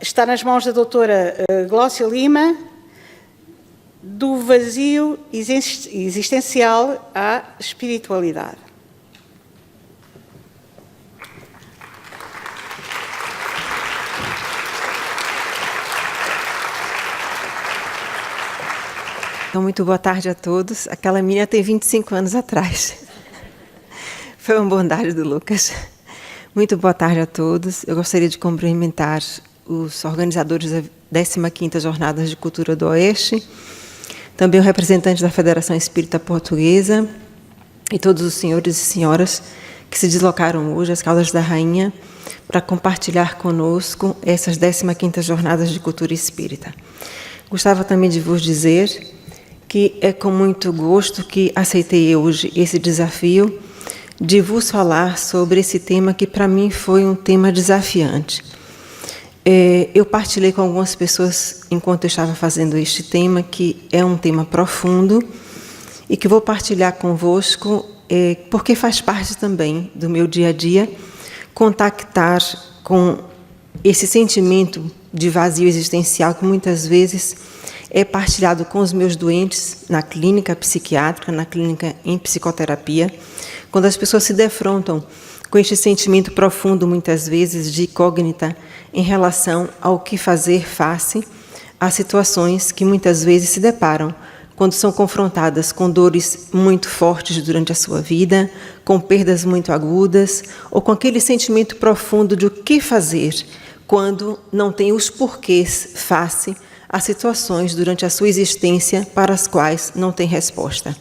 Está nas mãos da doutora Glócia Lima, do vazio existencial à espiritualidade. Então, muito boa tarde a todos. Aquela menina tem 25 anos atrás. Foi uma bondade do Lucas. Muito boa tarde a todos. Eu gostaria de cumprimentar os organizadores da 15ª Jornadas de Cultura do Oeste, também o representante da Federação Espírita Portuguesa e todos os senhores e senhoras que se deslocaram hoje às Caldas da Rainha para compartilhar conosco essas 15ª Jornadas de Cultura Espírita. Gostava também de vos dizer que é com muito gosto que aceitei hoje esse desafio de vos falar sobre esse tema que para mim foi um tema desafiante. Eu partilhei com algumas pessoas, enquanto eu estava fazendo este tema, que é um tema profundo e que vou partilhar convosco, porque faz parte também do meu dia a dia, contactar com esse sentimento de vazio existencial que muitas vezes é partilhado com os meus doentes na clínica psiquiátrica, na clínica em psicoterapia, quando as pessoas se defrontam com este sentimento profundo, muitas vezes, de incógnita em relação ao que fazer face a situações que muitas vezes se deparam quando são confrontadas com dores muito fortes durante a sua vida, com perdas muito agudas, ou com aquele sentimento profundo de o que fazer quando não tem os porquês face a situações durante a sua existência para as quais não tem resposta.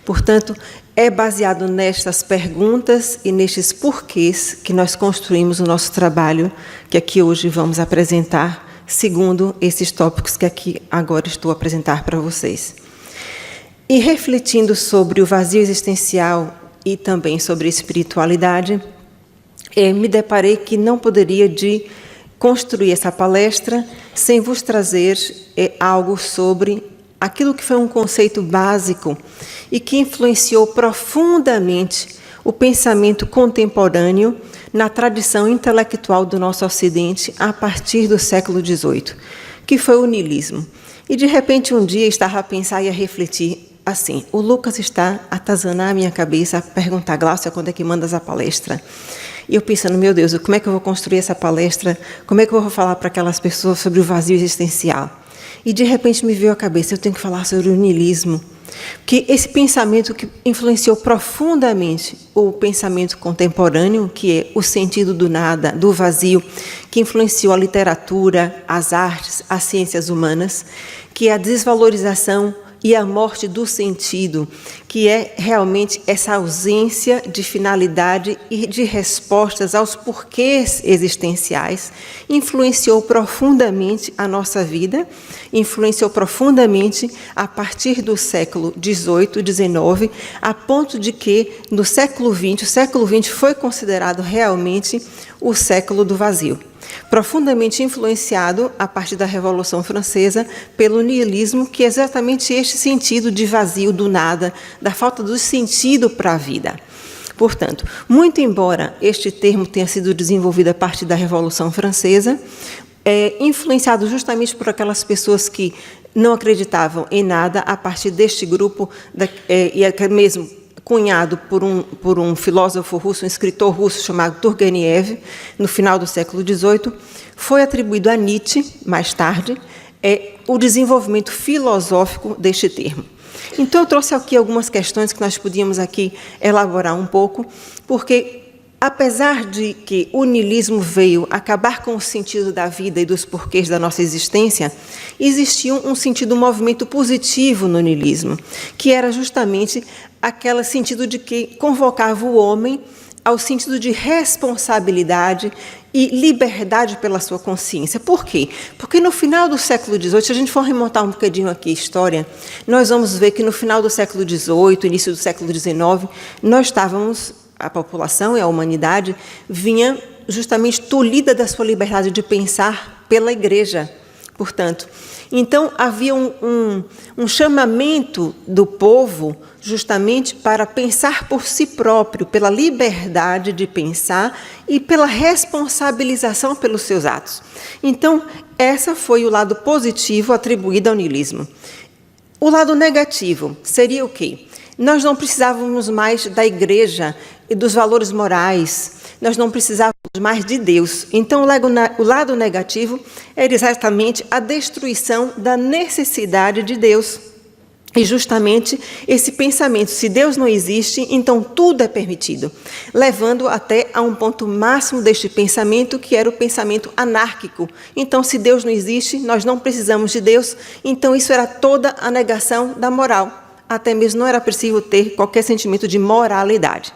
Portanto, é baseado nestas perguntas e nestes porquês que nós construímos o nosso trabalho, que aqui hoje vamos apresentar, segundo esses tópicos que aqui agora estou a apresentar para vocês. E refletindo sobre o vazio existencial e também sobre a espiritualidade, me deparei que não poderia de construir essa palestra sem vos trazer algo sobre aquilo que foi um conceito básico e que influenciou profundamente o pensamento contemporâneo na tradição intelectual do nosso Ocidente a partir do século XVIII, que foi o niilismo. E, de repente, um dia estava a pensar e a refletir assim, o Lucas está a atazanar a minha cabeça, a perguntar, Gláucia, quando é que mandas a palestra? E eu pensando, meu Deus, como é que eu vou construir essa palestra? Como é que eu vou falar para aquelas pessoas sobre o vazio existencial? E, de repente, me veio à cabeça, eu tenho que falar sobre o niilismo. Porque esse pensamento que influenciou profundamente o pensamento contemporâneo, que é o sentido do nada, do vazio, que influenciou a literatura, as artes, as ciências humanas, que é a desvalorização e a morte do sentido, que é realmente essa ausência de finalidade e de respostas aos porquês existenciais, influenciou profundamente a nossa vida, influenciou profundamente a partir do século XVIII, XIX, a ponto de que, no século XX, o século XX foi considerado realmente o século do vazio. Profundamente influenciado, a partir da Revolução Francesa, pelo niilismo, que é exatamente este sentido de vazio, do nada, da falta do sentido para a vida. Portanto, muito embora este termo tenha sido desenvolvido a partir da Revolução Francesa, influenciado justamente por aquelas pessoas que não acreditavam em nada, a partir deste grupo, e até mesmo cunhado por um filósofo russo, um escritor russo chamado Turgenev, no final do século XVIII, foi atribuído a Nietzsche, mais tarde, o desenvolvimento filosófico deste termo. Então, eu trouxe aqui algumas questões que nós podíamos aqui elaborar um pouco, porque, apesar de que o niilismo veio acabar com o sentido da vida e dos porquês da nossa existência, existia um sentido, um movimento positivo no niilismo, que era justamente aquele sentido de que convocava o homem ao sentido de responsabilidade e liberdade pela sua consciência. Por quê? Porque no final do século XVIII, se a gente for remontar um bocadinho aqui a história, nós vamos ver que no final do século XVIII, início do século XIX, nós estávamos, a população e a humanidade, vinha justamente tolhida da sua liberdade de pensar pela Igreja. Portanto, então havia um chamamento do povo justamente para pensar por si próprio, pela liberdade de pensar e pela responsabilização pelos seus atos. Então, esse foi o lado positivo atribuído ao niilismo. O lado negativo seria o quê? Nós não precisávamos mais da igreja e dos valores morais, nós não precisávamos mais de Deus. Então, o lado negativo era exatamente a destruição da necessidade de Deus. E justamente esse pensamento, se Deus não existe, então tudo é permitido, levando até a um ponto máximo deste pensamento, que era o pensamento anárquico. Então, se Deus não existe, nós não precisamos de Deus, então isso era toda a negação da moral. Até mesmo não era possível ter qualquer sentimento de moralidade.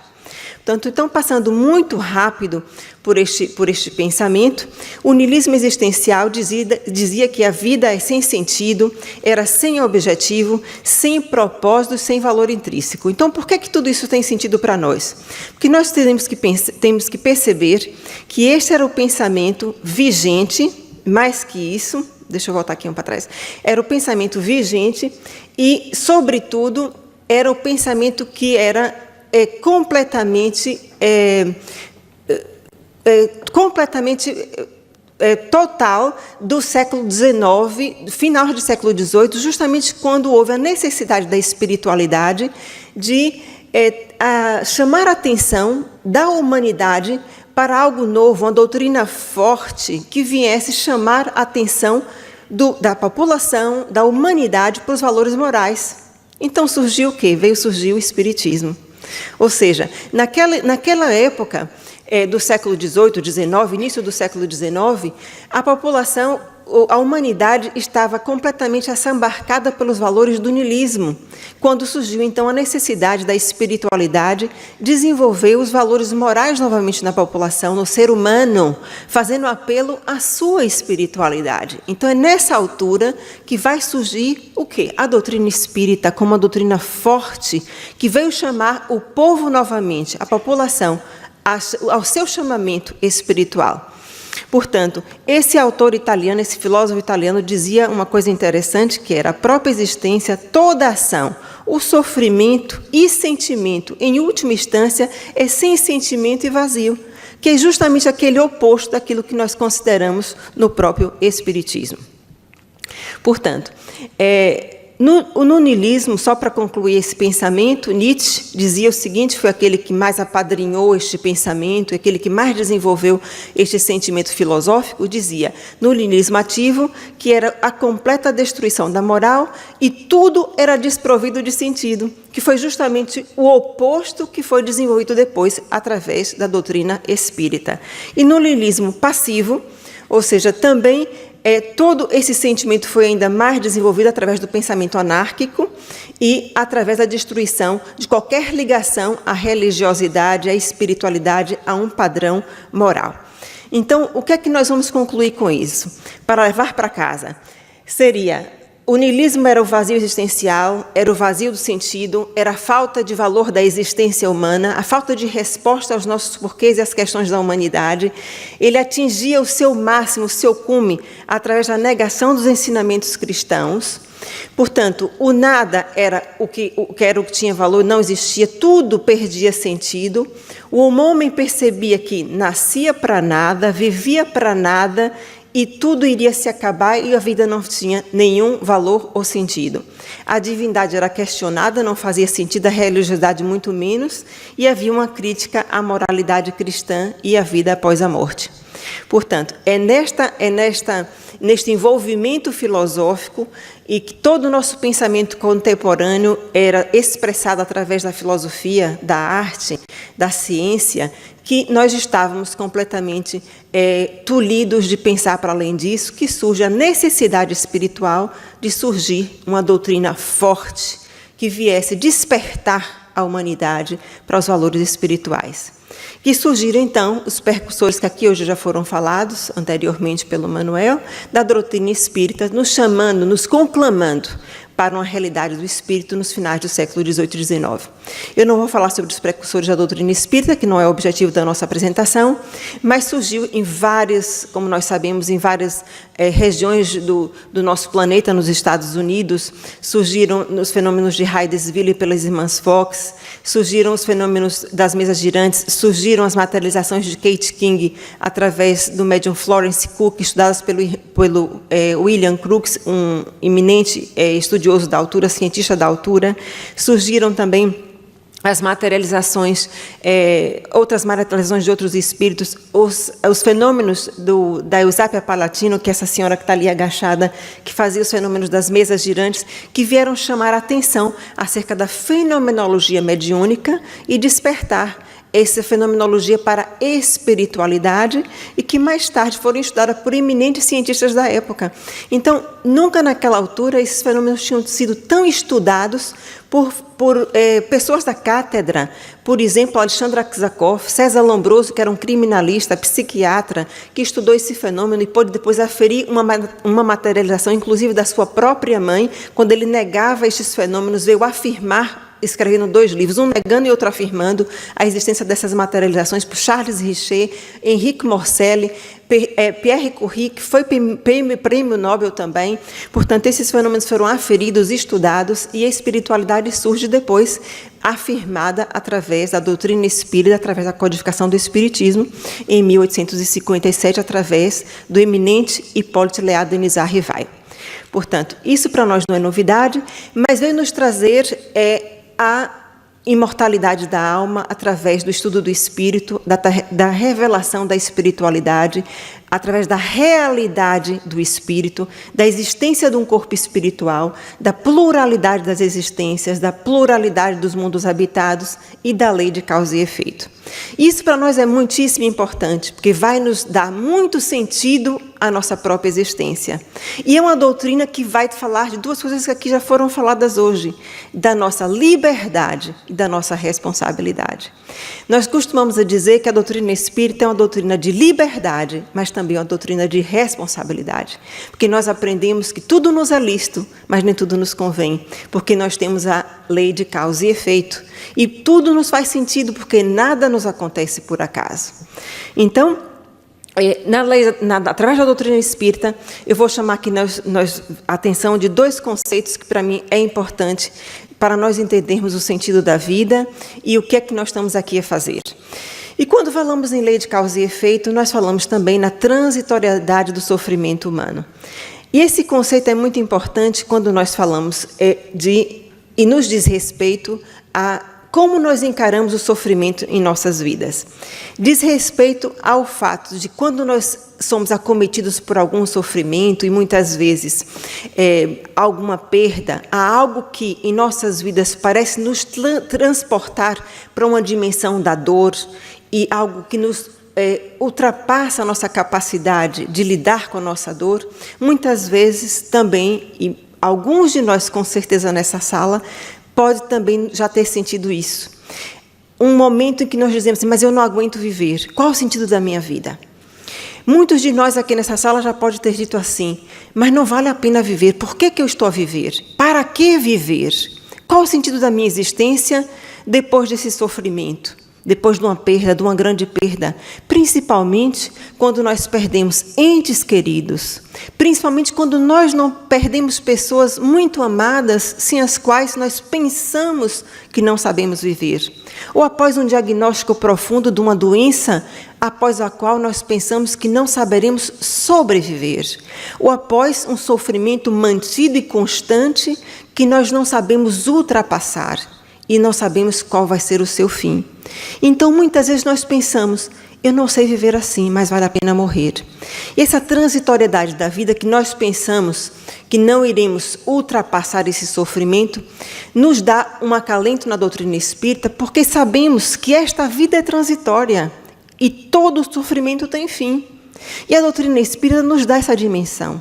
Portanto, então, passando muito rápido por este pensamento, o niilismo existencial dizia que a vida é sem sentido, era sem objetivo, sem propósito, sem valor intrínseco. Então, por que tudo isso tem sentido para nós? Porque nós temos que perceber que este era o pensamento vigente, mais que isso, deixa eu voltar aqui para trás, era o pensamento vigente e, sobretudo, era o pensamento que era completamente total do século XIX, final do século XVIII, justamente quando houve a necessidade da espiritualidade de chamar a atenção da humanidade para algo novo, uma doutrina forte que viesse chamar a atenção da população, da humanidade para os valores morais. Então surgiu o quê? Veio surgir o Espiritismo. Ou seja, naquela época do século XVIII, XIX, início do século XIX, a população, a humanidade estava completamente assambarcada pelos valores do niilismo. Quando surgiu, então, a necessidade da espiritualidade, desenvolver os valores morais novamente na população, no ser humano, fazendo apelo à sua espiritualidade. Então, é nessa altura que vai surgir o quê? A doutrina espírita, como uma doutrina forte, que veio chamar o povo novamente, a população, ao seu chamamento espiritual. Portanto, esse autor italiano, esse filósofo italiano, dizia uma coisa interessante, que era a própria existência, toda ação, o sofrimento e sentimento, em última instância, é sem sentimento e vazio, que é justamente aquele oposto daquilo que nós consideramos no próprio Espiritismo. Portanto, no niilismo, só para concluir esse pensamento, Nietzsche dizia o seguinte, foi aquele que mais apadrinhou este pensamento, aquele que mais desenvolveu este sentimento filosófico, dizia, no niilismo ativo, que era a completa destruição da moral e tudo era desprovido de sentido, que foi justamente o oposto que foi desenvolvido depois através da doutrina espírita. E no niilismo passivo, ou seja, também todo esse sentimento foi ainda mais desenvolvido através do pensamento anárquico e através da destruição de qualquer ligação à religiosidade, à espiritualidade, a um padrão moral. Então, o que é que nós vamos concluir com isso? Para levar para casa, seria: o niilismo era o vazio existencial, era o vazio do sentido, era a falta de valor da existência humana, a falta de resposta aos nossos porquês e às questões da humanidade. Ele atingia o seu máximo, o seu cume, através da negação dos ensinamentos cristãos. Portanto, o nada era o que tinha valor, não existia, tudo perdia sentido. O homem percebia que nascia para nada, vivia para nada, e tudo iria se acabar e a vida não tinha nenhum valor ou sentido. A divindade era questionada, não fazia sentido, a religiosidade muito menos, e havia uma crítica à moralidade cristã e à vida após a morte. Portanto, neste envolvimento filosófico e que todo o nosso pensamento contemporâneo era expressado através da filosofia, da arte, da ciência, que nós estávamos completamente tolhidos de pensar para além disso, que surge a necessidade espiritual de surgir uma doutrina forte que viesse despertar a humanidade para os valores espirituais. Que surgiram, então, os percussores que aqui hoje já foram falados anteriormente pelo Manuel, da doutrina espírita, nos chamando, nos conclamando para uma realidade do espírito nos finais do século XVIII e XIX. Eu não vou falar sobre os precursores da doutrina espírita, que não é o objetivo da nossa apresentação, mas surgiu em várias, como nós sabemos, em várias regiões do nosso planeta, nos Estados Unidos, surgiram os fenômenos de Hydesville pelas irmãs Fox, surgiram os fenômenos das mesas girantes, surgiram as materializações de Kate King através do médium Florence Cook, estudadas pelo William Crookes, um eminente estudioso da altura, cientista da altura. Surgiram também as materializações, outras materializações de outros espíritos, os fenômenos da Eusápia Palatino, que é essa senhora que está ali agachada, que fazia os fenômenos das mesas girantes, que vieram chamar a atenção acerca da fenomenologia mediúnica e despertar essa fenomenologia para a espiritualidade e que mais tarde foram estudadas por eminentes cientistas da época. Então, nunca naquela altura esses fenômenos tinham sido tão estudados por pessoas da cátedra. Por exemplo, Alexandre Aksakov, César Lombroso, que era um criminalista, psiquiatra, que estudou esse fenômeno e pôde depois aferir uma materialização, inclusive da sua própria mãe, quando ele negava estes fenômenos, veio afirmar, escrevendo 2 livros, um negando e outro afirmando a existência dessas materializações, por Charles Richer, Henrique Morcelli, Pierre Curie, que foi prêmio Nobel também. Portanto, esses fenômenos foram aferidos, estudados, e a espiritualidade surge depois, afirmada através da doutrina espírita, através da codificação do espiritismo, em 1857, através do eminente Hipólito Leal Denisard Rivail. Portanto, isso para nós não é novidade, mas veio nos trazer a imortalidade da alma através do estudo do espírito, da revelação da espiritualidade, através da realidade do espírito, da existência de um corpo espiritual, da pluralidade das existências, da pluralidade dos mundos habitados e da lei de causa e efeito. Isso para nós é muitíssimo importante, porque vai nos dar muito sentido à nossa própria existência. E é uma doutrina que vai falar de 2 coisas que aqui já foram faladas hoje, da nossa liberdade e da nossa responsabilidade. Nós costumamos dizer que a doutrina espírita é uma doutrina de liberdade, mas também uma doutrina de responsabilidade. Porque nós aprendemos que tudo nos é lícito, mas nem tudo nos convém, porque nós temos a lei de causa e efeito. E tudo nos faz sentido, porque nada nos acontece por acaso. Então, através da doutrina espírita, eu vou chamar aqui a atenção de 2 conceitos que, para mim, é importante para nós entendermos o sentido da vida e o que é que nós estamos aqui a fazer. E quando falamos em lei de causa e efeito, nós falamos também na transitoriedade do sofrimento humano. E esse conceito é muito importante quando nós falamos e nos diz respeito a como nós encaramos o sofrimento em nossas vidas. Diz respeito ao fato de quando nós somos acometidos por algum sofrimento e muitas vezes alguma perda, há algo que em nossas vidas parece nos transportar para uma dimensão da dor e algo que nos ultrapassa a nossa capacidade de lidar com a nossa dor. Muitas vezes também, e alguns de nós com certeza nessa sala, pode também já ter sentido isso. Um momento em que nós dizemos assim, mas eu não aguento viver. Qual o sentido da minha vida? Muitos de nós aqui nessa sala já podem ter dito assim, mas não vale a pena viver. Por que eu estou a viver? Para que viver? Qual o sentido da minha existência depois desse sofrimento? Depois de uma perda, de uma grande perda, principalmente quando nós perdemos entes queridos, principalmente quando nós não perdemos pessoas muito amadas, sem as quais nós pensamos que não sabemos viver, ou após um diagnóstico profundo de uma doença, após a qual nós pensamos que não saberemos sobreviver, ou após um sofrimento mantido e constante que nós não sabemos ultrapassar. E não sabemos qual vai ser o seu fim. Então, muitas vezes nós pensamos, eu não sei viver assim, mas vale a pena morrer. E essa transitoriedade da vida que nós pensamos que não iremos ultrapassar esse sofrimento, nos dá um acalento na doutrina espírita, porque sabemos que esta vida é transitória e todo sofrimento tem fim. E a doutrina espírita nos dá essa dimensão.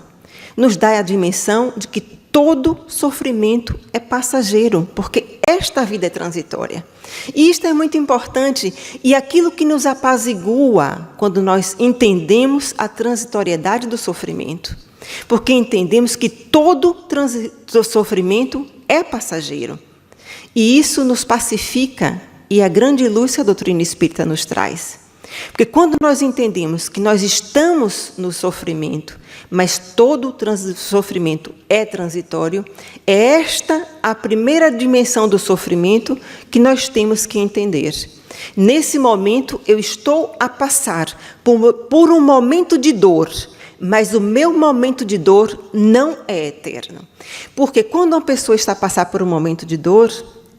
Nos dá a dimensão de que todo sofrimento é passageiro, porque esta vida é transitória. E isto é muito importante, e aquilo que nos apazigua quando nós entendemos a transitoriedade do sofrimento. Porque entendemos que todo sofrimento é passageiro. E isso nos pacifica, e a grande luz que a doutrina espírita nos traz. Porque quando nós entendemos que nós estamos no sofrimento, mas todo sofrimento é transitório, é esta a primeira dimensão do sofrimento que nós temos que entender. Nesse momento, eu estou a passar por um momento de dor, mas o meu momento de dor não é eterno. Porque quando uma pessoa está a passar por um momento de dor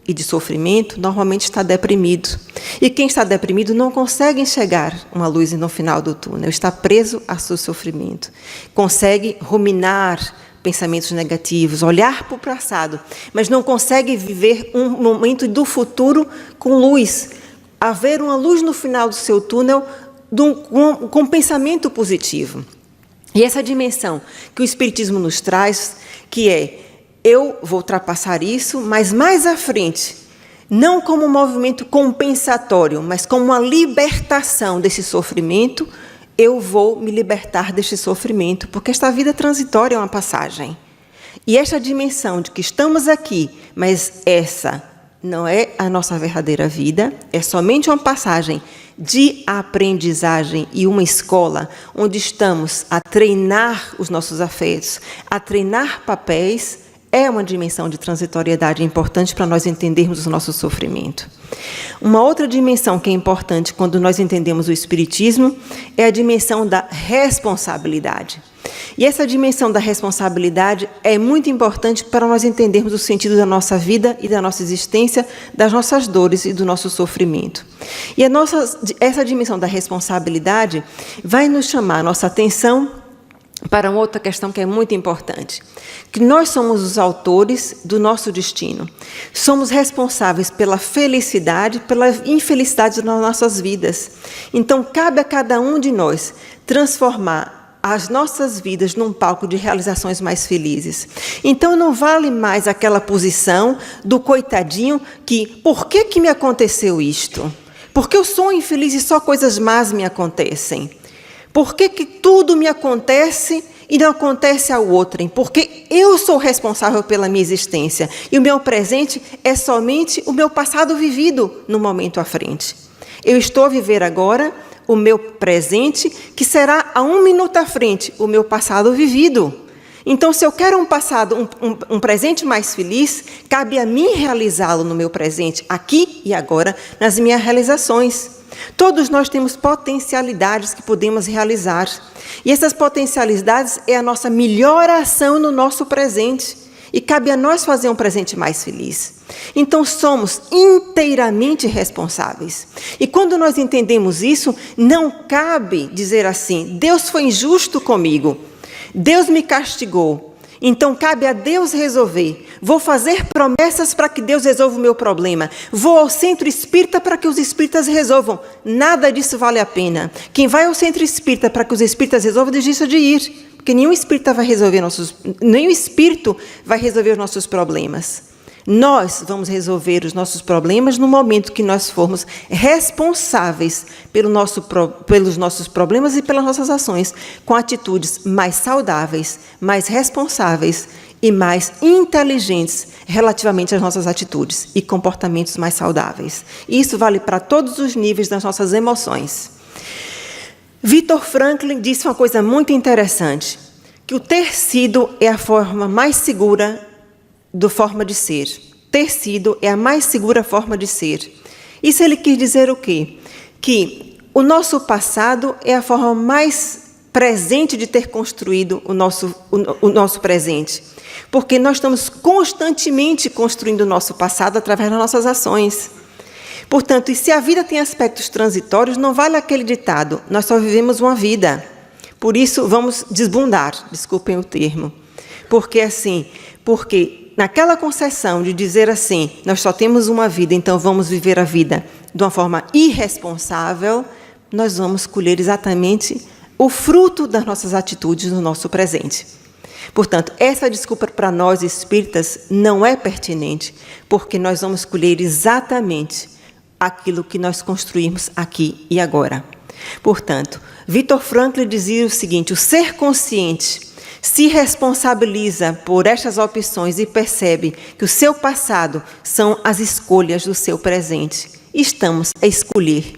e de sofrimento, normalmente está deprimido. E quem está deprimido não consegue enxergar uma luz no final do túnel, está preso ao seu sofrimento. Consegue ruminar pensamentos negativos, olhar para o passado, mas não consegue viver um momento do futuro com luz, haver uma luz no final do seu túnel com um pensamento positivo. E essa dimensão que o Espiritismo nos traz, que é: eu vou ultrapassar isso, mas mais à frente, não como um movimento compensatório, mas como uma libertação desse sofrimento, eu vou me libertar deste sofrimento, porque esta vida transitória é uma passagem. E esta dimensão de que estamos aqui, mas essa não é a nossa verdadeira vida, é somente uma passagem de aprendizagem e uma escola onde estamos a treinar os nossos afetos, a treinar papéis, é uma dimensão de transitoriedade importante para nós entendermos o nosso sofrimento. Uma outra dimensão que é importante quando nós entendemos o Espiritismo é a dimensão da responsabilidade. E essa dimensão da responsabilidade é muito importante para nós entendermos o sentido da nossa vida e da nossa existência, das nossas dores e do nosso sofrimento. E essa dimensão da responsabilidade vai nos chamar a nossa atenção para uma outra questão que é muito importante, que nós somos os autores do nosso destino. Somos responsáveis pela felicidade, pela infelicidade das nossas vidas. Então, cabe a cada um de nós transformar as nossas vidas num palco de realizações mais felizes. Então, não vale mais aquela posição do coitadinho que, por que me aconteceu isto? Porque eu sou infeliz e só coisas más me acontecem. Por que tudo me acontece e não acontece ao outrem? Porque eu sou responsável pela minha existência e o meu presente é somente o meu passado vivido no momento à frente. Eu estou a viver agora o meu presente, que será a 1 minuto à frente o meu passado vivido. Então, se eu quero um presente mais feliz, cabe a mim realizá-lo no meu presente, aqui e agora, nas minhas realizações. Todos nós temos potencialidades que podemos realizar. E essas potencialidades é a nossa melhor ação no nosso presente. E cabe a nós fazer um presente mais feliz. Então, somos inteiramente responsáveis. E quando nós entendemos isso, não cabe dizer assim: Deus foi injusto comigo, Deus me castigou. Então, cabe a Deus resolver. Vou fazer promessas para que Deus resolva o meu problema. Vou ao centro espírita para que os espíritas resolvam. Nada disso vale a pena. Quem vai ao centro espírita para que os espíritas resolvam, desista de ir. Porque nenhum espírito vai resolver os nossos problemas. Nós vamos resolver os nossos problemas no momento que nós formos responsáveis pelos nossos problemas e pelas nossas ações, com atitudes mais saudáveis, mais responsáveis e mais inteligentes relativamente às nossas atitudes e comportamentos mais saudáveis. Isso vale para todos os níveis das nossas emoções. Viktor Frankl disse uma coisa muito interessante, que o ter sido é a forma mais segura da forma de ser. Ter sido é a mais segura forma de ser. Isso ele quis dizer o quê? Que o nosso passado é a forma mais presente de ter construído o nosso presente. Porque nós estamos constantemente construindo o nosso passado através das nossas ações. Portanto, e se a vida tem aspectos transitórios, não vale aquele ditado: nós só vivemos uma vida. Por isso, vamos desbundar, desculpem o termo. Porque naquela concepção de dizer assim, nós só temos uma vida, então vamos viver a vida de uma forma irresponsável, nós vamos colher exatamente o fruto das nossas atitudes no nosso presente. Portanto, essa desculpa para nós espíritas não é pertinente, porque nós vamos colher exatamente aquilo que nós construímos aqui e agora. Portanto, Viktor Frankl dizia o seguinte: o ser consciente se responsabiliza por estas opções e percebe que o seu passado são as escolhas do seu presente. Estamos a escolher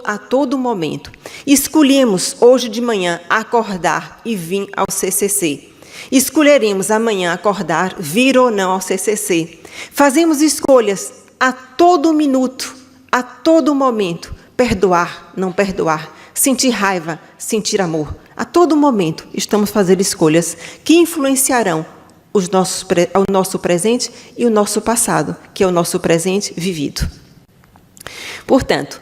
a todo momento. Escolhemos hoje de manhã acordar e vir ao CCC. Escolheremos amanhã acordar, vir ou não ao CCC. Fazemos escolhas a todo minuto, a todo momento. Perdoar, não perdoar. Sentir raiva, sentir amor. A todo momento estamos fazendo escolhas que influenciarão o nosso presente e o nosso passado, que é o nosso presente vivido. Portanto,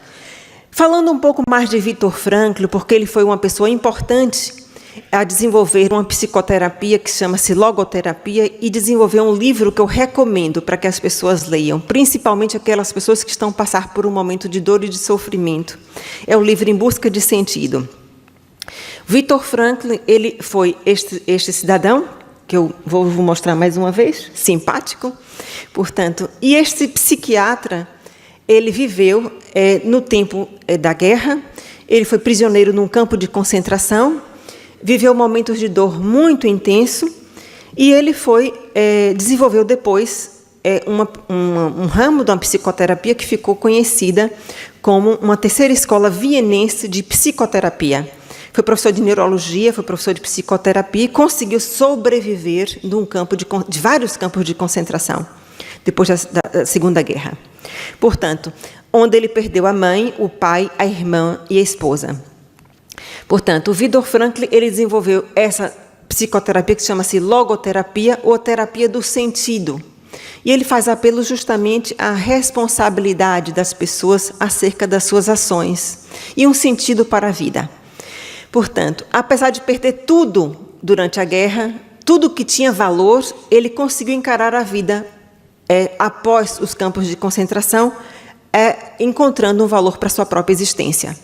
falando um pouco mais de Viktor Frankl, porque ele foi uma pessoa importante a desenvolver uma psicoterapia que chama-se logoterapia e desenvolver um livro que eu recomendo para que as pessoas leiam, principalmente aquelas pessoas que estão a passar por um momento de dor e de sofrimento. É o livro Em Busca de Sentido. Viktor Frankl, ele foi este cidadão, que eu vou mostrar mais uma vez, simpático, portanto, e este psiquiatra, ele viveu no tempo da guerra, ele foi prisioneiro num campo de concentração, viveu momentos de dor muito intenso e ele desenvolveu depois um ramo da psicoterapia que ficou conhecida como uma terceira escola vienense de psicoterapia. Foi professor de neurologia, foi professor de psicoterapia e conseguiu sobreviver de vários campos de concentração, depois da Segunda Guerra. Portanto, onde ele perdeu a mãe, o pai, a irmã e a esposa. Portanto, o Viktor Frankl, ele desenvolveu essa psicoterapia que chama-se logoterapia ou terapia do sentido. E ele faz apelo justamente à responsabilidade das pessoas acerca das suas ações e um sentido para a vida. Portanto, apesar de perder tudo durante a guerra, tudo que tinha valor, ele conseguiu encarar a vida após os campos de concentração, encontrando um valor para a sua própria existência.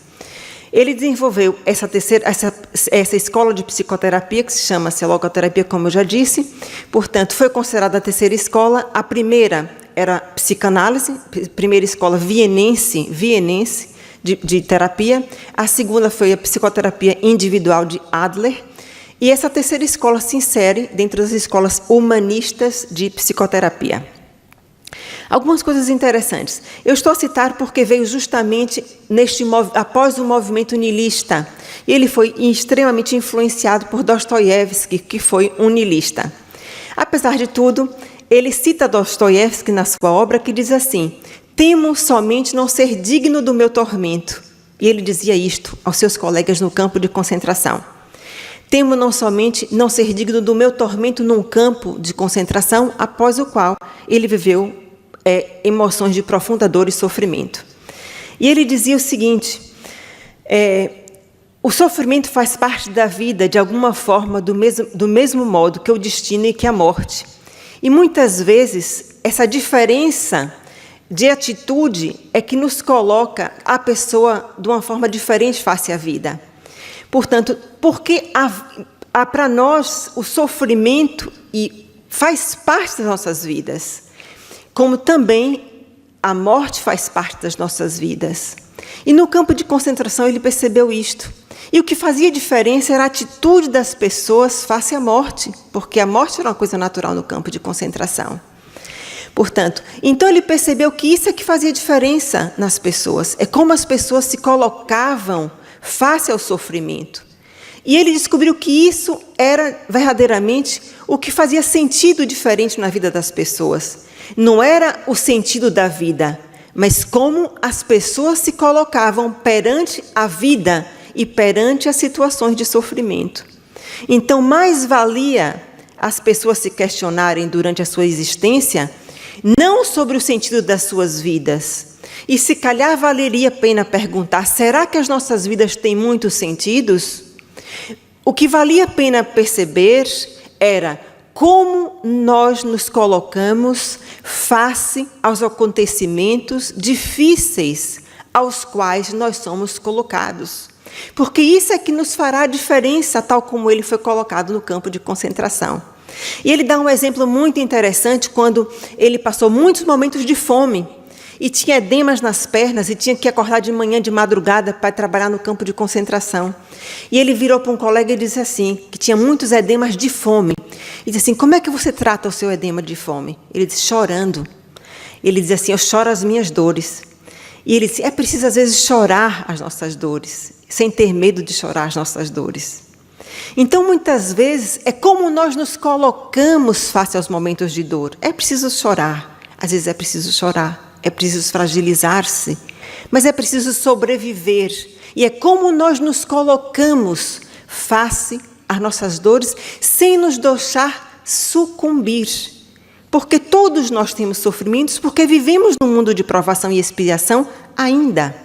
Ele desenvolveu essa escola de psicoterapia, que se chama logoterapia, como eu já disse. Portanto, foi considerada a terceira escola. A primeira era psicanálise, primeira escola vienense de terapia. A segunda foi a psicoterapia individual de Adler. E essa terceira escola se insere dentro das escolas humanistas de psicoterapia. Algumas coisas interessantes. Eu estou a citar porque veio justamente após o movimento niilista. Ele foi extremamente influenciado por Dostoiévski, que foi um niilista. Apesar de tudo, ele cita Dostoiévski na sua obra, que diz assim: temo somente não ser digno do meu tormento. E ele dizia isto aos seus colegas no campo de concentração. Temo não somente não ser digno do meu tormento num campo de concentração, após o qual ele viveu emoções de profunda dor e sofrimento. E ele dizia o seguinte: o sofrimento faz parte da vida de alguma forma do mesmo modo que o destino e que a morte. E muitas vezes essa diferença de atitude é que nos coloca a pessoa de uma forma diferente face à vida. Portanto, porque para nós o sofrimento faz parte das nossas vidas, como também a morte faz parte das nossas vidas. E no campo de concentração ele percebeu isto. E o que fazia diferença era a atitude das pessoas face à morte, porque a morte era uma coisa natural no campo de concentração. Portanto, então ele percebeu que isso é que fazia diferença nas pessoas, é como as pessoas se colocavam face ao sofrimento. E ele descobriu que isso era verdadeiramente o que fazia sentido diferente na vida das pessoas. Não era o sentido da vida, mas como as pessoas se colocavam perante a vida e perante as situações de sofrimento. Então, mais valia as pessoas se questionarem durante a sua existência, não sobre o sentido das suas vidas. E se calhar valeria a pena perguntar: será que as nossas vidas têm muitos sentidos? O que valia a pena perceber era como nós nos colocamos face aos acontecimentos difíceis aos quais nós somos colocados. Porque isso é que nos fará a diferença, tal como ele foi colocado no campo de concentração. E ele dá um exemplo muito interessante quando ele passou muitos momentos de fome e tinha edemas nas pernas e tinha que acordar de manhã, de madrugada, para trabalhar no campo de concentração. E ele virou para um colega e disse assim, que tinha muitos edemas de fome. E disse assim, como é que você trata o seu edema de fome? Ele disse, chorando. Ele diz assim, eu choro as minhas dores. E ele disse, é preciso às vezes chorar as nossas dores, sem ter medo de chorar as nossas dores. Então, muitas vezes, é como nós nos colocamos face aos momentos de dor. É preciso chorar, às vezes é preciso chorar, é preciso fragilizar-se, mas é preciso sobreviver. E é como nós nos colocamos face às nossas dores, sem nos deixar sucumbir. Porque todos nós temos sofrimentos, porque vivemos num mundo de provação e expiação ainda.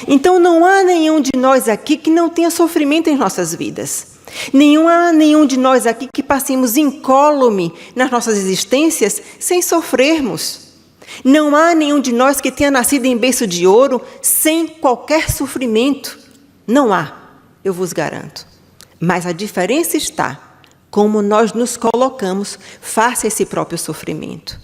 Então, não há nenhum de nós aqui que não tenha sofrimento em nossas vidas. Não há nenhum de nós aqui que passemos incólume nas nossas existências sem sofrermos. Não há nenhum de nós que tenha nascido em berço de ouro sem qualquer sofrimento. Não há, eu vos garanto. Mas a diferença está como nós nos colocamos face a esse próprio sofrimento.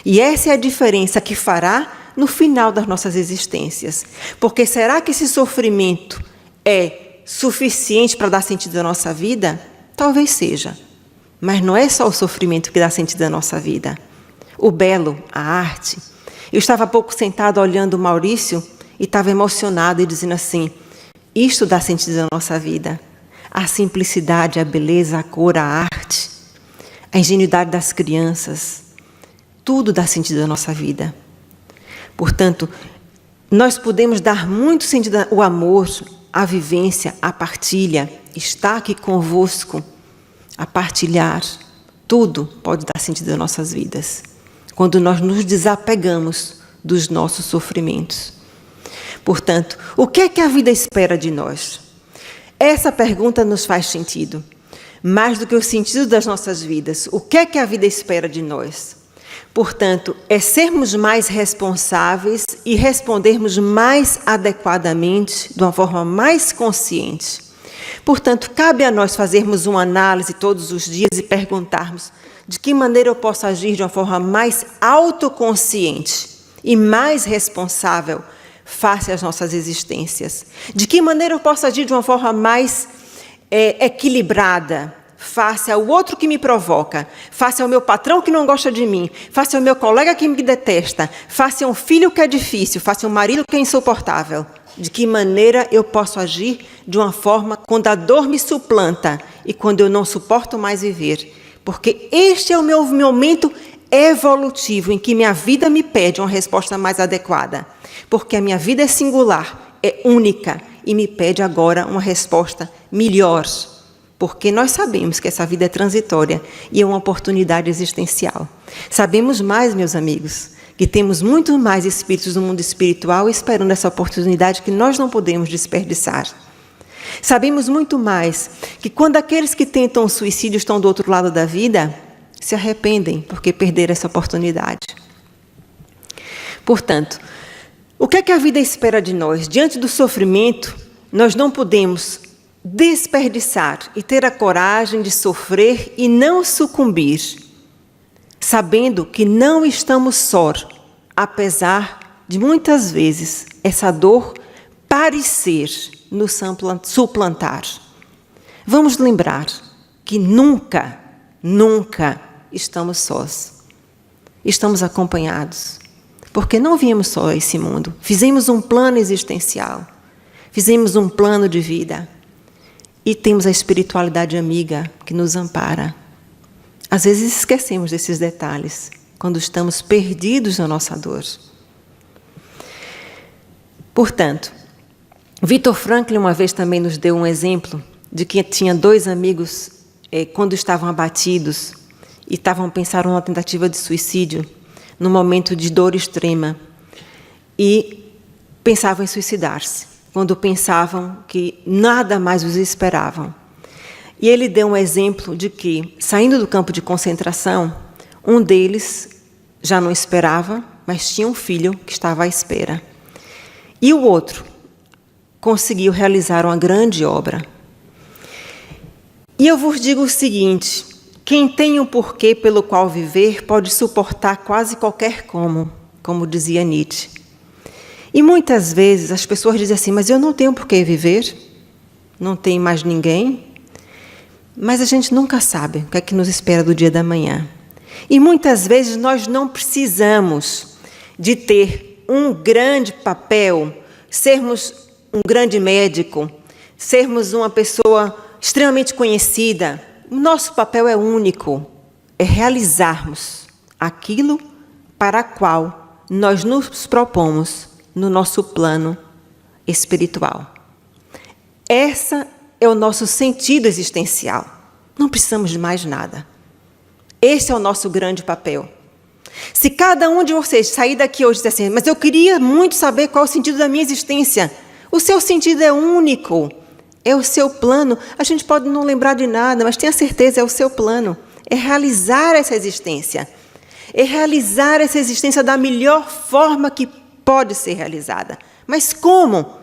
E essa é a diferença que fará no final das nossas existências. Porque será que esse sofrimento é suficiente para dar sentido à nossa vida? Talvez seja. Mas não é só o sofrimento que dá sentido à nossa vida. O belo, a arte. Eu estava há pouco sentado olhando o Maurício e estava emocionado e dizendo assim, isto dá sentido à nossa vida. A simplicidade, a beleza, a cor, a arte, a ingenuidade das crianças, tudo dá sentido à nossa vida. Portanto, nós podemos dar muito sentido ao amor, à vivência, à partilha, estar aqui convosco, a partilhar, tudo pode dar sentido às nossas vidas, quando nós nos desapegamos dos nossos sofrimentos. Portanto, o que é que a vida espera de nós? Essa pergunta nos faz sentido. Mais do que o sentido das nossas vidas, o que é que a vida espera de nós? Portanto, é sermos mais responsáveis e respondermos mais adequadamente, de uma forma mais consciente. Portanto, cabe a nós fazermos uma análise todos os dias e perguntarmos de que maneira eu posso agir de uma forma mais autoconsciente e mais responsável face às nossas existências. De que maneira eu posso agir de uma forma mais equilibrada face ao outro que me provoca, face ao meu patrão que não gosta de mim, face ao meu colega que me detesta, face a um filho que é difícil, face a um marido que é insuportável. De que maneira eu posso agir de uma forma quando a dor me suplanta e quando eu não suporto mais viver. Porque este é o meu momento evolutivo em que minha vida me pede uma resposta mais adequada. Porque a minha vida é singular, é única e me pede agora uma resposta melhor. Porque nós sabemos que essa vida é transitória e é uma oportunidade existencial. Sabemos mais, meus amigos, que temos muito mais espíritos no mundo espiritual esperando essa oportunidade que nós não podemos desperdiçar. Sabemos muito mais que quando aqueles que tentam o suicídio estão do outro lado da vida, se arrependem porque perderam essa oportunidade. Portanto, o que é que a vida espera de nós? Diante do sofrimento, nós não podemos desperdiçar e ter a coragem de sofrer e não sucumbir, sabendo que não estamos sós, apesar de muitas vezes essa dor parecer nos suplantar. Vamos lembrar que nunca estamos sós. Estamos acompanhados, porque não viemos só a esse mundo. Fizemos um plano existencial, fizemos um plano de vida e temos a espiritualidade amiga que nos ampara. Às vezes esquecemos desses detalhes quando estamos perdidos na nossa dor. Portanto, Viktor Frankl uma vez também nos deu um exemplo de que tinha dois amigos quando estavam abatidos e pensaram numa tentativa de suicídio, num momento de dor extrema, e pensavam em suicidar-se, quando pensavam que nada mais os esperavam. E ele deu um exemplo de que, saindo do campo de concentração, um deles já não esperava, mas tinha um filho que estava à espera. E o outro, conseguiu realizar uma grande obra. E eu vos digo o seguinte: quem tem um porquê pelo qual viver pode suportar quase qualquer como dizia Nietzsche. E muitas vezes as pessoas dizem assim: mas eu não tenho por que viver, não tem mais ninguém. Mas a gente nunca sabe o que é que nos espera do dia da manhã. E muitas vezes nós não precisamos de ter um grande papel, sermos um grande médico, sermos uma pessoa extremamente conhecida. O nosso papel é único, é realizarmos aquilo para o qual nós nos propomos no nosso plano espiritual. Esse é o nosso sentido existencial. Não precisamos de mais nada. Esse é o nosso grande papel. Se cada um de vocês sair daqui hoje e dizer assim: mas eu queria muito saber qual é o sentido da minha existência. O seu sentido é único. É o seu plano. A gente pode não lembrar de nada, mas tenha certeza, é o seu plano. É realizar essa existência. É realizar essa existência da melhor forma que pode ser realizada. Mas como?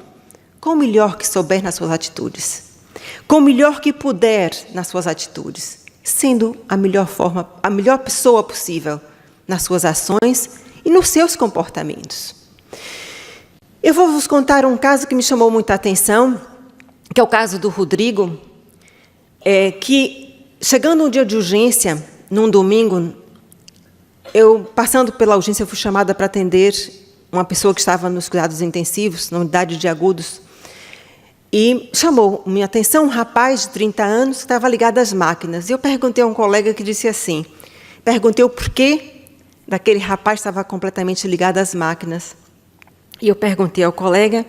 Com o melhor que souber nas suas atitudes. Com o melhor que puder nas suas atitudes. Sendo a melhor forma, a melhor pessoa possível nas suas ações e nos seus comportamentos. Eu vou vos contar um caso que me chamou muita atenção, que é o caso do Rodrigo, que, chegando um dia de urgência, num domingo, eu, passando pela urgência, fui chamada para atender uma pessoa que estava nos cuidados intensivos, na unidade de agudos, e chamou minha atenção um rapaz de 30 anos que estava ligado às máquinas. E eu perguntei a um colega que disse assim, perguntei o porquê daquele rapaz estava completamente ligado às máquinas. E eu perguntei ao colega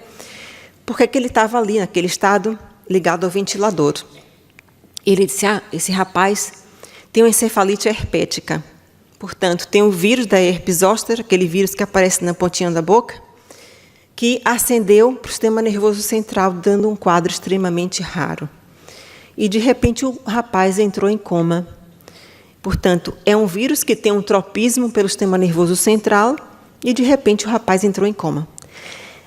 por que ele estava ali, naquele estado, ligado ao ventilador. Ele disse: esse rapaz tem uma encefalite herpética. Portanto, tem o vírus da herpes zoster, aquele vírus que aparece na pontinha da boca, que ascendeu para o sistema nervoso central, dando um quadro extremamente raro. E, de repente, o rapaz entrou em coma. Portanto, é um vírus que tem um tropismo pelo sistema nervoso central e, de repente, o rapaz entrou em coma.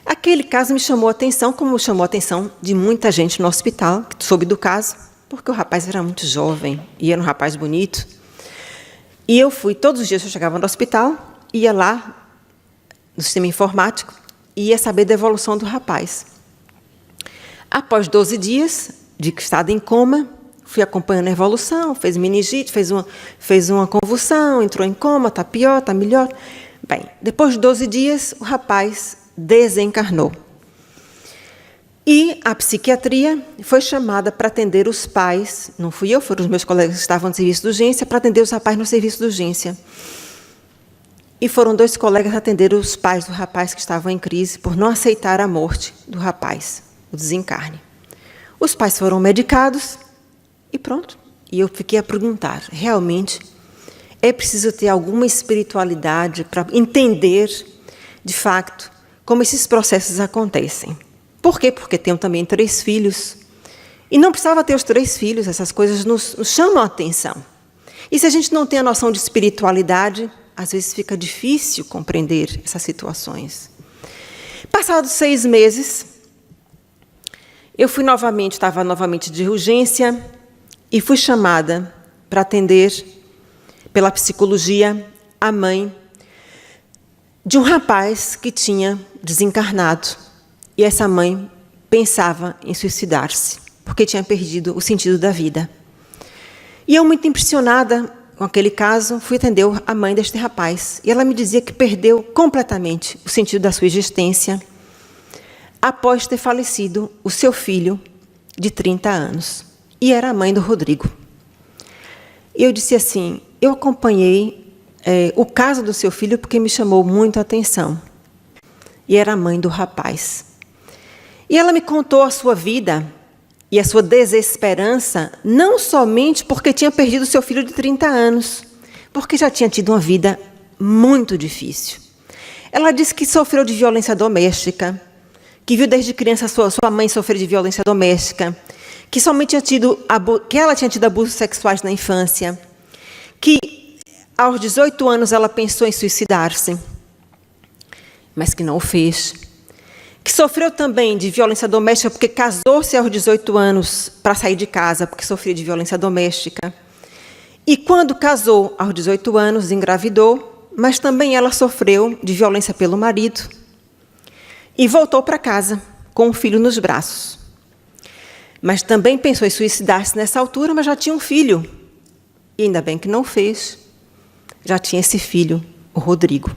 Aquele caso me chamou a atenção, como chamou a atenção de muita gente no hospital, que soube do caso, porque o rapaz era muito jovem e era um rapaz bonito. E eu fui, todos os dias eu chegava no hospital, ia lá no sistema informático e ia saber da evolução do rapaz. Após 12 dias de estado em coma, fui acompanhando a evolução, fez meningite, fez uma convulsão, entrou em coma, está pior, está melhor. Bem, depois de 12 dias, o rapaz desencarnou. E a psiquiatria foi chamada para atender os pais, não fui eu, foram os meus colegas que estavam no serviço de urgência, para atender os rapazes no serviço de urgência. E foram 2 colegas atender os pais do rapaz que estavam em crise por não aceitar a morte do rapaz, o desencarne. Os pais foram medicados e pronto. E eu fiquei a perguntar, realmente é preciso ter alguma espiritualidade para entender, de fato, como esses processos acontecem. Por quê? Porque tenho também 3 filhos. E não precisava ter os 3 filhos, essas coisas nos chamam a atenção. E se a gente não tem a noção de espiritualidade, às vezes fica difícil compreender essas situações. Passados 6 meses, eu estava novamente de urgência e fui chamada para atender, pela psicologia, a mãe de um rapaz que tinha desencarnado. E essa mãe pensava em suicidar-se, porque tinha perdido o sentido da vida. E eu, muito impressionada com aquele caso, fui atender a mãe deste rapaz. E ela me dizia que perdeu completamente o sentido da sua existência após ter falecido o seu filho de 30 anos. E era a mãe do Rodrigo. E eu disse assim, eu acompanhei o caso do seu filho porque me chamou muito a atenção. E era a mãe do rapaz. E ela me contou a sua vida e a sua desesperança, não somente porque tinha perdido seu filho de 30 anos, porque já tinha tido uma vida muito difícil. Ela disse que sofreu de violência doméstica, que viu desde criança sua mãe sofrer de violência doméstica, que ela tinha tido abusos sexuais na infância, que aos 18 anos ela pensou em suicidar-se, mas que não o fez. que sofreu também de violência doméstica porque casou-se aos 18 anos para sair de casa, porque sofria de violência doméstica. E quando casou aos 18 anos, engravidou, mas também ela sofreu de violência pelo marido e voltou para casa com um filho nos braços. Mas também pensou em suicidar-se nessa altura, mas já tinha um filho. E ainda bem que não fez. Já tinha esse filho, o Rodrigo.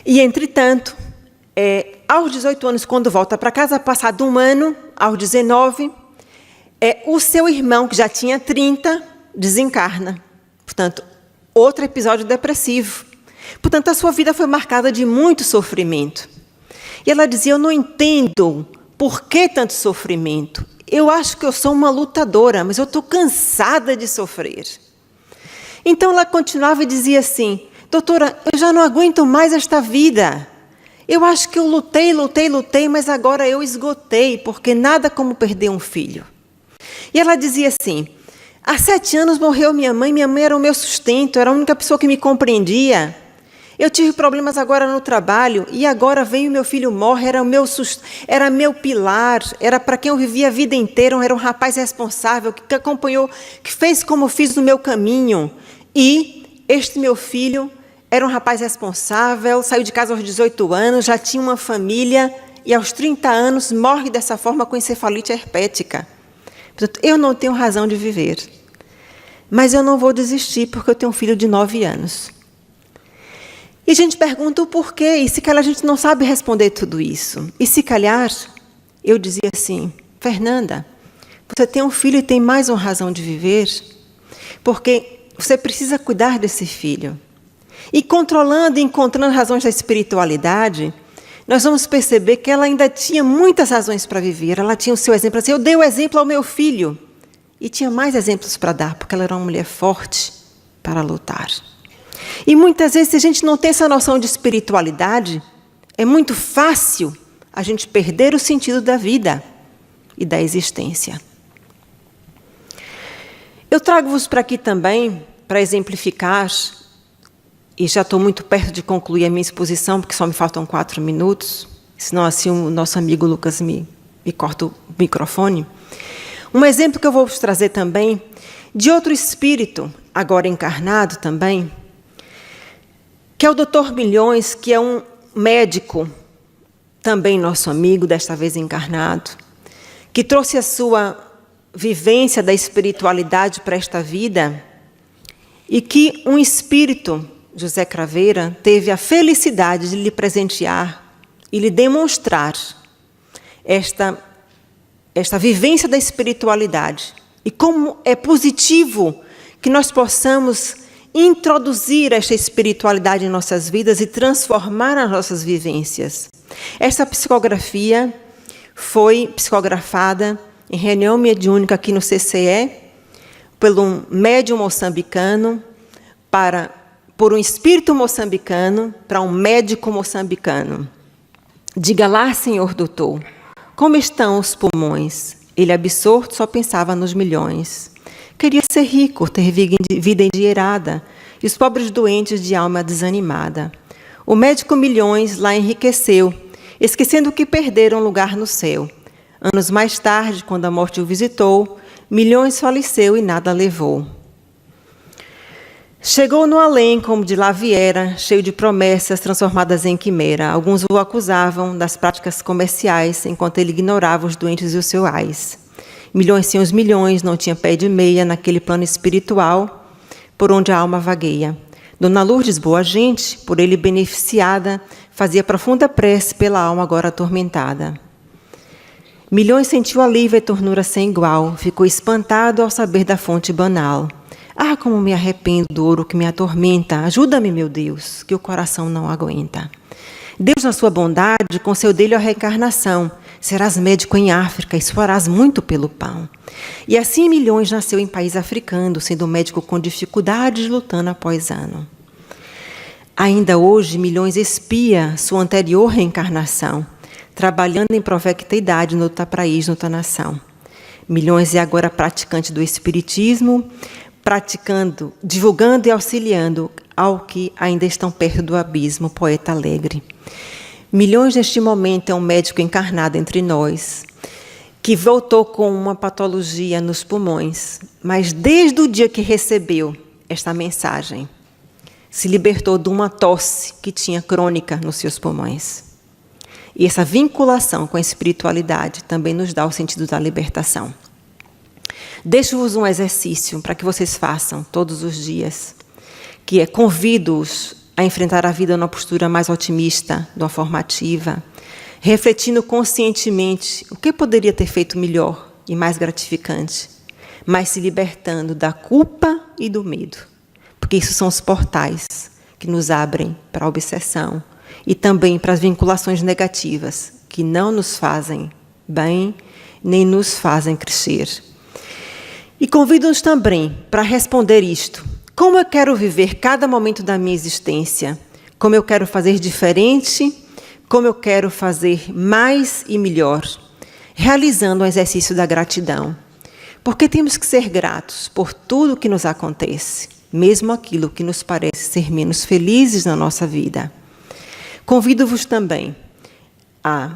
E, entretanto, aos 18 anos, quando volta para casa, passado um ano, aos 19, o seu irmão, que já tinha 30, desencarna. Portanto, outro episódio depressivo. Portanto, a sua vida foi marcada de muito sofrimento. E ela dizia, eu não entendo por que tanto sofrimento. Eu acho que eu sou uma lutadora, mas eu estou cansada de sofrer. Então, ela continuava e dizia assim, doutora, eu já não aguento mais esta vida. Eu acho que eu lutei, mas agora eu esgotei, porque nada como perder um filho. E ela dizia assim, há 7 anos morreu minha mãe era o meu sustento, era a única pessoa que me compreendia. Eu tive problemas agora no trabalho, e agora vem o meu filho morre, era meu pilar, era para quem eu vivia a vida inteira, era um rapaz responsável, que acompanhou, que fez como fiz no meu caminho. E este meu filho era um rapaz responsável, saiu de casa aos 18 anos, já tinha uma família, e aos 30 anos morre dessa forma com encefalite herpética. Portanto, eu não tenho razão de viver. Mas eu não vou desistir, porque eu tenho um filho de 9 anos. E a gente pergunta o porquê, e se calhar a gente não sabe responder tudo isso. E se calhar, eu dizia assim, Fernanda, você tem um filho e tem mais uma razão de viver, porque você precisa cuidar desse filho. E controlando e encontrando razões da espiritualidade, nós vamos perceber que ela ainda tinha muitas razões para viver. Ela tinha o seu exemplo. Assim, eu dei o exemplo ao meu filho. E tinha mais exemplos para dar, porque ela era uma mulher forte para lutar. E muitas vezes, se a gente não tem essa noção de espiritualidade, é muito fácil a gente perder o sentido da vida e da existência. Eu trago-vos para aqui também, para exemplificar, e já estou muito perto de concluir a minha exposição, porque só me faltam 4 minutos, senão assim o nosso amigo Lucas me corta o microfone. Um exemplo que eu vou vos trazer também, de outro espírito, agora encarnado também, que é o Dr. Milhões, que é um médico, também nosso amigo, desta vez encarnado, que trouxe a sua vivência da espiritualidade para esta vida, e que um espírito, José Craveira, teve a felicidade de lhe presentear e lhe demonstrar esta vivência da espiritualidade. E como é positivo que nós possamos introduzir esta espiritualidade em nossas vidas e transformar as nossas vivências. Esta psicografia foi psicografada em reunião mediúnica aqui no CCE, por um médium moçambicano, por um espírito moçambicano, para um médico moçambicano. Diga lá, senhor doutor, como estão os pulmões? Ele, absorto, só pensava nos milhões. Queria ser rico, ter vida endinheirada, e os pobres doentes de alma desanimada. O médico Milhões lá enriqueceu, esquecendo que perderam lugar no céu. Anos mais tarde, quando a morte o visitou, Milhões faleceu e nada levou. Chegou no além, como de lá viera, cheio de promessas transformadas em quimera. Alguns o acusavam das práticas comerciais, enquanto ele ignorava os doentes e os seus ais. Milhões sem os milhões, não tinha pé de meia naquele plano espiritual, por onde a alma vagueia. Dona Lourdes, boa gente, por ele beneficiada, fazia profunda prece pela alma agora atormentada. Milhões sentiu alívio e ternura sem igual, ficou espantado ao saber da fonte banal. Ah, como me arrependo do ouro que me atormenta, ajuda-me, meu Deus, que o coração não aguenta. Deus, na sua bondade, concedeu-lhe a reencarnação. Serás médico em África e suarás muito pelo pão. E assim Milhões nasceu em país africano, sendo médico com dificuldades, lutando após ano. Ainda hoje, Milhões expia sua anterior reencarnação, trabalhando em provecta idade no outro país, noutra nação. Milhões é agora praticante do espiritismo, praticando, divulgando e auxiliando ao que ainda estão perto do abismo, poeta alegre. Milhões neste momento é um médico encarnado entre nós, que voltou com uma patologia nos pulmões, mas desde o dia que recebeu esta mensagem, se libertou de uma tosse que tinha crônica nos seus pulmões. E essa vinculação com a espiritualidade também nos dá o sentido da libertação. Deixo-vos um exercício para que vocês façam todos os dias, que é convido-os a enfrentar a vida numa postura mais otimista, de uma forma ativa, refletindo conscientemente o que poderia ter feito melhor e mais gratificante, mas se libertando da culpa e do medo, porque isso são os portais que nos abrem para a obsessão e também para as vinculações negativas, que não nos fazem bem, nem nos fazem crescer. E convido-nos também para responder isto. Como eu quero viver cada momento da minha existência? Como eu quero fazer diferente? Como eu quero fazer mais e melhor? Realizando o exercício da gratidão. Porque temos que ser gratos por tudo o que nos acontece, mesmo aquilo que nos parece ser menos felizes na nossa vida. Convido-vos também a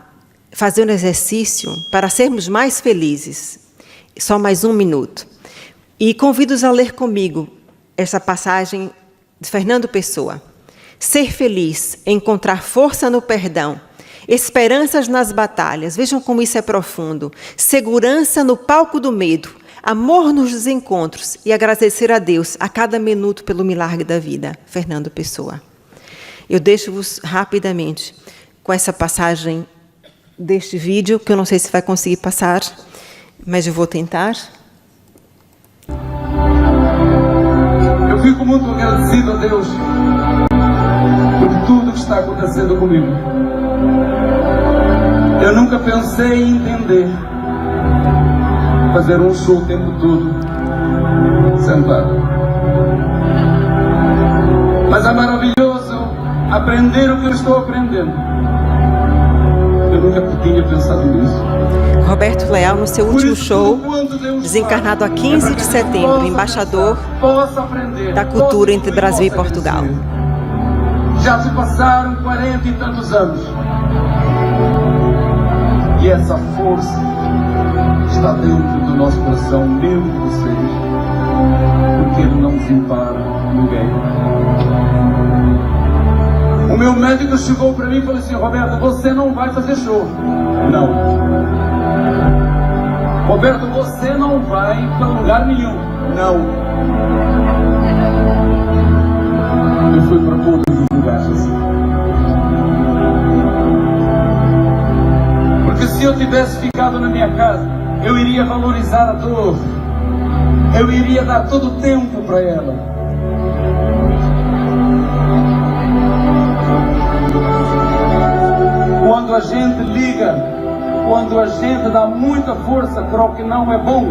fazer um exercício para sermos mais felizes. Só mais 1 minuto. E convido-os a ler comigo essa passagem de Fernando Pessoa. Ser feliz, encontrar força no perdão, esperanças nas batalhas, vejam como isso é profundo, segurança no palco do medo, amor nos desencontros e agradecer a Deus a cada minuto pelo milagre da vida. Fernando Pessoa. Eu deixo-vos rapidamente com essa passagem deste vídeo, que eu não sei se vai conseguir passar, mas eu vou tentar. Eu fico muito agradecido a Deus por tudo que está acontecendo comigo. Eu nunca pensei em entender fazer um show o tempo todo sentado. Mas é maravilhoso aprender o que eu estou aprendendo. Eu nunca tinha pensado nisso. Roberto Leal, no seu último show, desencarnado a 15 de setembro, embaixador da cultura entre Brasil e Portugal. Já se passaram 40 e tantos anos. E essa força está dentro do nosso coração, meu de vocês, porque Ele não desampara ninguém. O meu médico chegou para mim e falou assim: Roberto, você não vai fazer show. Não. Roberto, você não vai para lugar nenhum. Não. Eu fui para todos os lugares assim. Porque se eu tivesse ficado na minha casa, eu iria valorizar a dor. Eu iria dar todo o tempo para ela. Quando a gente liga, quando a gente dá muita força para o que não é bom,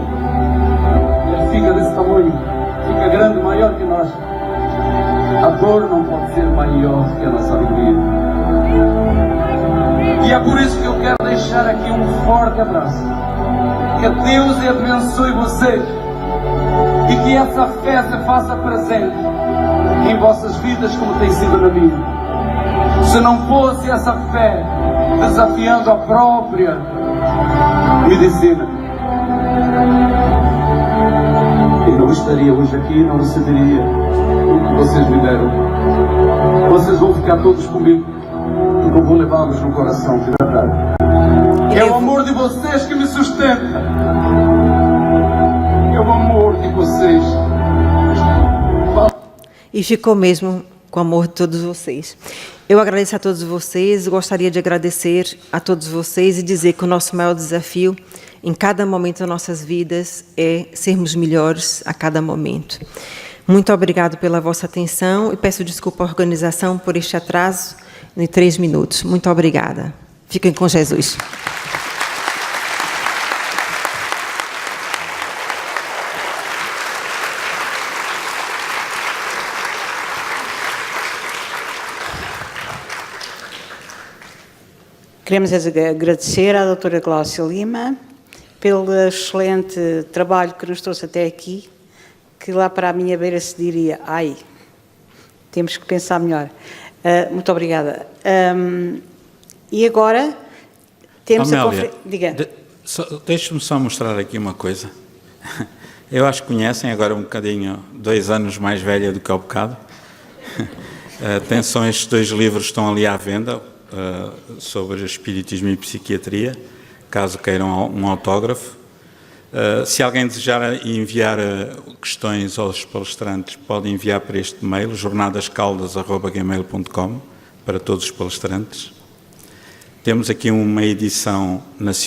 ele fica desse tamanho, fica grande, maior que nós. A dor não pode ser maior que a nossa alegria. E é por isso que eu quero deixar aqui um forte abraço. Que Deus abençoe vocês e que essa fé se faça presente em vossas vidas como tem sido na minha. Se não fosse essa fé desafiando a própria medicina, eu não estaria hoje aqui, não receberia o que vocês me deram. Vocês vão ficar todos comigo, porque eu vou levá-los no coração, de verdade. É o amor de vocês que me sustenta. É o amor de vocês. E ficou mesmo com o amor de todos vocês. Eu agradeço a todos vocês, gostaria de agradecer a todos vocês e dizer que o nosso maior desafio em cada momento das nossas vidas é sermos melhores a cada momento. Muito obrigado pela vossa atenção e peço desculpa à organização por este atraso de 3 minutos. Muito obrigada. Fiquem com Jesus. Queremos agradecer à doutora Gláucia Lima pelo excelente trabalho que nos trouxe até aqui, que lá para a minha beira se diria, temos que pensar melhor. Muito obrigada. E agora temos a Amélia, conferência. Diga. Deixe-me só mostrar aqui uma coisa. Eu acho que conhecem, agora um bocadinho, 2 anos mais velha do que ao bocado. Atenção, estes 2 livros estão ali à venda, sobre espiritismo e psiquiatria, caso queiram um autógrafo. Se alguém desejar enviar questões aos palestrantes, pode enviar para este e-mail, jornadascaldas@gmail.com, para todos os palestrantes. Temos aqui uma edição nacional